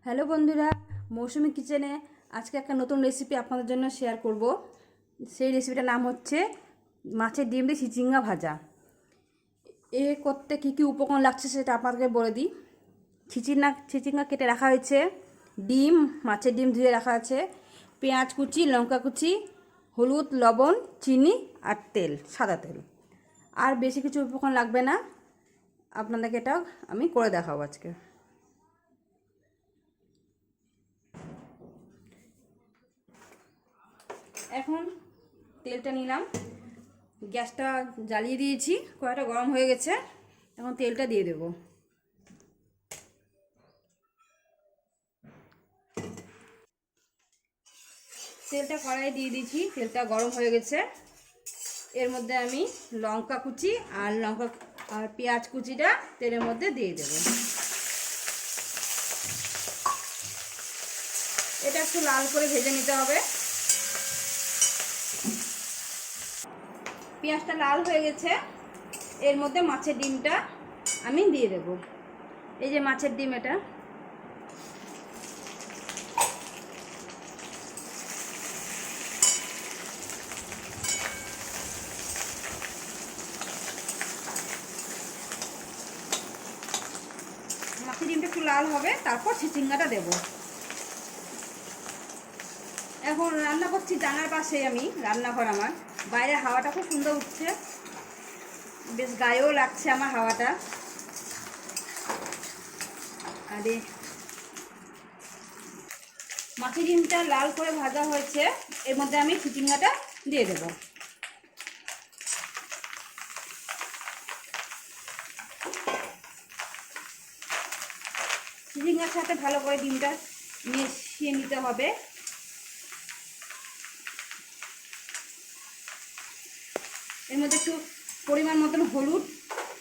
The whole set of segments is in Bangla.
হ্যালো বন্ধুরা, মৌসুমি কিচেনে আজকে একটা নতুন রেসিপি আপনাদের জন্য শেয়ার করব। সেই রেসিপিটার নাম হচ্ছে মাছের ডিম দিয়ে চিচিঙ্গা ভাজা। এ করতে কী কী উপকরণ লাগছে সেটা আপনাদেরকে বলে দিই। চিচিঙ্গা কেটে রাখা হয়েছে, ডিম, মাছের ডিম ধুয়ে রাখা আছে, পেঁয়াজ কুচি, লঙ্কা কুচি, হলুদ, লবণ, চিনি আর তেল, সাদা তেল। আর বেশি কিছু উপকরণ লাগবে না, আপনাদেরকে এটাও আমি করে দেখাবো আজকে। এখন তেলটা নিলাম, গ্যাসটা জ্বালিয়ে দিয়েছি, কড়াইটা গরম হয়ে গেছে। এখন তেলটা দিয়ে দেব। তেলটা কড়াইয়ে দিয়ে দিয়েছি, তেলটা গরম হয়ে গেছে। এর মধ্যে আমি লঙ্কা কুচি আর পেঁয়াজ কুচিটা তেলের মধ্যে দিয়ে দেব। এটা একটু লাল করে ভেজে নিতে হবে। পেঁয়াজটা লাল হয়ে গেছে, এর মধ্যে মাছের ডিমটা আমি দিয়ে দেব। এই যে মাছের ডিম, এটা মাছের ডিমটা একটু লাল হবে, তারপর চিচিঙ্গাটা দেব। এখন রান্না করছি জানার পাশে, আমি রান্নাঘর আমার, বাইরে হাওয়াটা খুব সুন্দর উঠছে, বেশ গায়েও লাগছে আমার হাওয়াটা। আরে মাছের ডিমটা লাল করে ভাজা হয়েছে, এর মধ্যে আমি চিচিঙ্গাটা দিয়ে দেব। চিচিঙ্গার সাথে ভালো করে ডিমটা মিশিয়ে নিতে হবে। এর মধ্যে একটু পরিমাণ মতন হলুদ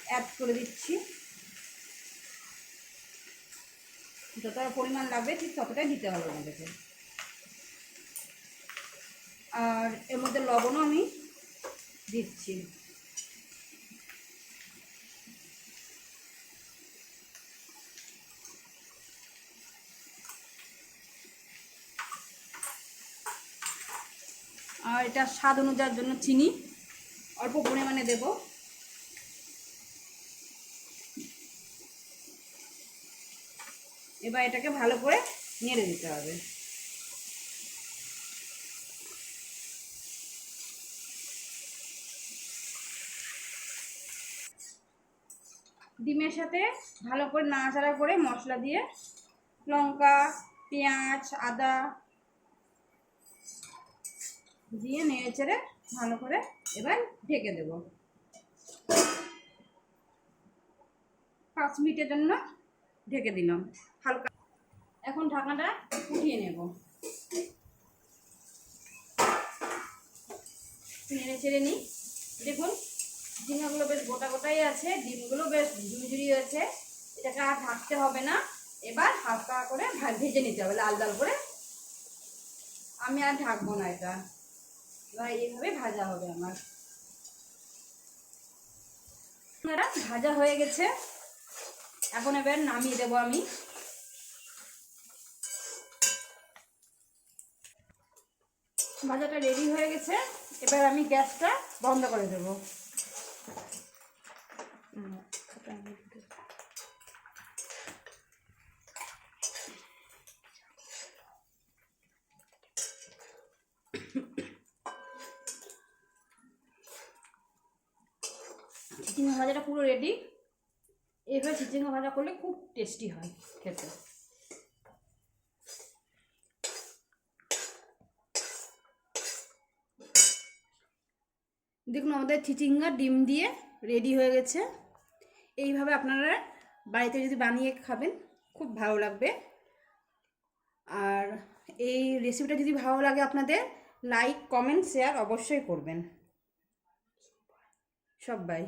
অ্যাড করে দিচ্ছি, যতটা পরিমাণ লাগবে ঠিক ততটাই দিতে হবে আমাদেরকে। আর এর মধ্যে লবণও আমি দিচ্ছি। আর এটা স্বাদ অনুযায়ীর জন্য চিনি অল্প পরিমাণে দেব। এবার এটাকে ভালো করে নেড়ে দিতে হবে। ডিমের সাথে ভালো করে নাড়াচাড়া করে মশলা দিয়ে, লঙ্কা, পেঁয়াজ, আদা দিয়ে নেড়ে চেড়ে ভালো করে এবার ঢেকে দেব। 5 মিনিটের জন্য ঢেকে দিলাম হালকা। এখন ঢাকনাটা উঠিয়ে নেব, নেড়ে চেড়ে নিই। দেখুন ঝিঙাগুলো বেশ গোটা গোটাই আছে, ডিমগুলো বেশ ঝুড়ি হয়েছে। এটাকে আর ঢাকতে হবে না, এবার হালকা করে ভেজে নিতে হবে লাল লাল করে। আমি আর ঢাকবো না, এটা এবার এইভাবে ভাজা হবে আমার। ভাজা হয়ে গেছে, এখন এবার নামিয়ে দেবো আমি। ভাজাটা রেডি হয়ে গেছে, এবার আমি গ্যাসটা বন্ধ করে দেবো। চিচিঙ্গা ভাজাটা পুরো রেডি। এইভাবে চিচিঙ্গা ভাজা করলে খুব টেস্টি হয় খেতে। দেখুন আমাদের চিচিঙ্গা ডিম দিয়ে রেডি হয়ে গেছে। এইভাবে আপনারা বাড়িতে যদি বানিয়ে খাবেন খুব ভালো লাগবে। আর এই রেসিপিটা যদি ভালো লাগে আপনাদের, লাইক, কমেন্ট, শেয়ার অবশ্যই করবেন সবাই।